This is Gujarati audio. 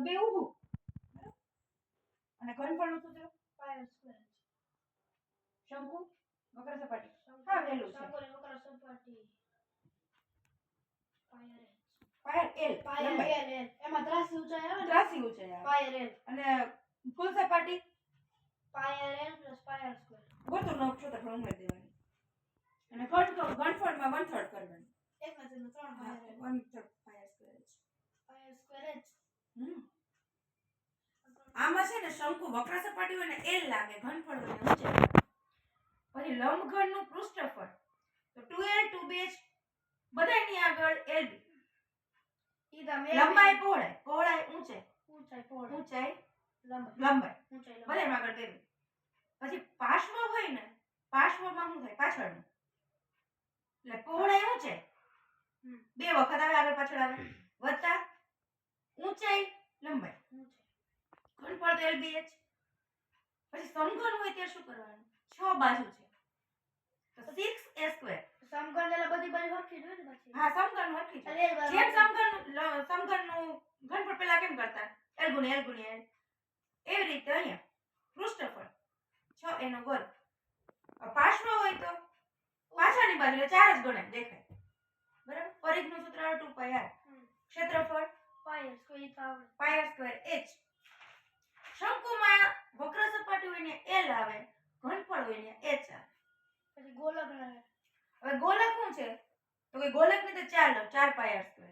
બે ઊભું અને ઘનફળનું સૂત્ર પાય r સ્ક્વેર શંકુ વક્ર સપાટી હા વેલું છે શંકુની વક્ર સપાટી પાય l પાય l એમાં ત્રાસી ઊંચાઈ આવે ને ત્રાસી ઊંચાઈ આવે પાય l અને કુલ સપાટી પાય l + પાય r સ્ક્વેર વર્તુળનો ક્ષેત્રફળ ઉમેરી દેવાની અને ઘનફળમાં 1/3 કરવાની 1/3 પાય r 1/3 પાય સ્ક્વેર પાય સ્ક્વેર જ આમાં છે ને શંકુ વક્ર સપાટી હોય ને l લાગે ઘનફળ હોય ને ઊંચાઈ પછી લંબઘનનું પૃષ્ઠફળ તો 2l 2b બધાની આગળ lb ઈ તમે લંબાઈ પહોળાઈ ઊંચાઈ લંબાઈ બધામાં આગળ બે પછી પાર્શ્વ હોય ને પાર્શ્વમાં શું થાય પાછળનું એટલે પહોળાઈ ઊંચાઈ બે વખત આવે આગળ પાછળ આવે વત્તા ઊંચાઈ લંબાઈ ઘનફળ તો lbh પછી સમઘન હોય ત્યારે શું કરવાનું 6 બાજુ છે તો 6a² સમઘન એટલે બધી બાજુ હરખી જ હોય ને પછી હા સમઘન હરખી છે જેમ સમઘનનું ઘનફળ પેલા કેમ કરતા l * l એવી રીતે અહીંયા પૃષ્ઠફળ 6a² પાર્શ્વ હોય તો પાછળની બાજુ 4 જ ગણાય દેખાય બરાબર પરિઘનું સૂત્ર 2 πr ક્ષેત્રફળ પાય સ્ક્વેર h શંકુમાં વક્ર સપાટી હોય ને l આવે ઘનફળ હોય ને h આવે પછી ગોલક આવે હવે ગોલક શું છે તો કે ગોલકની તો 4 પાય સ્ક્વેર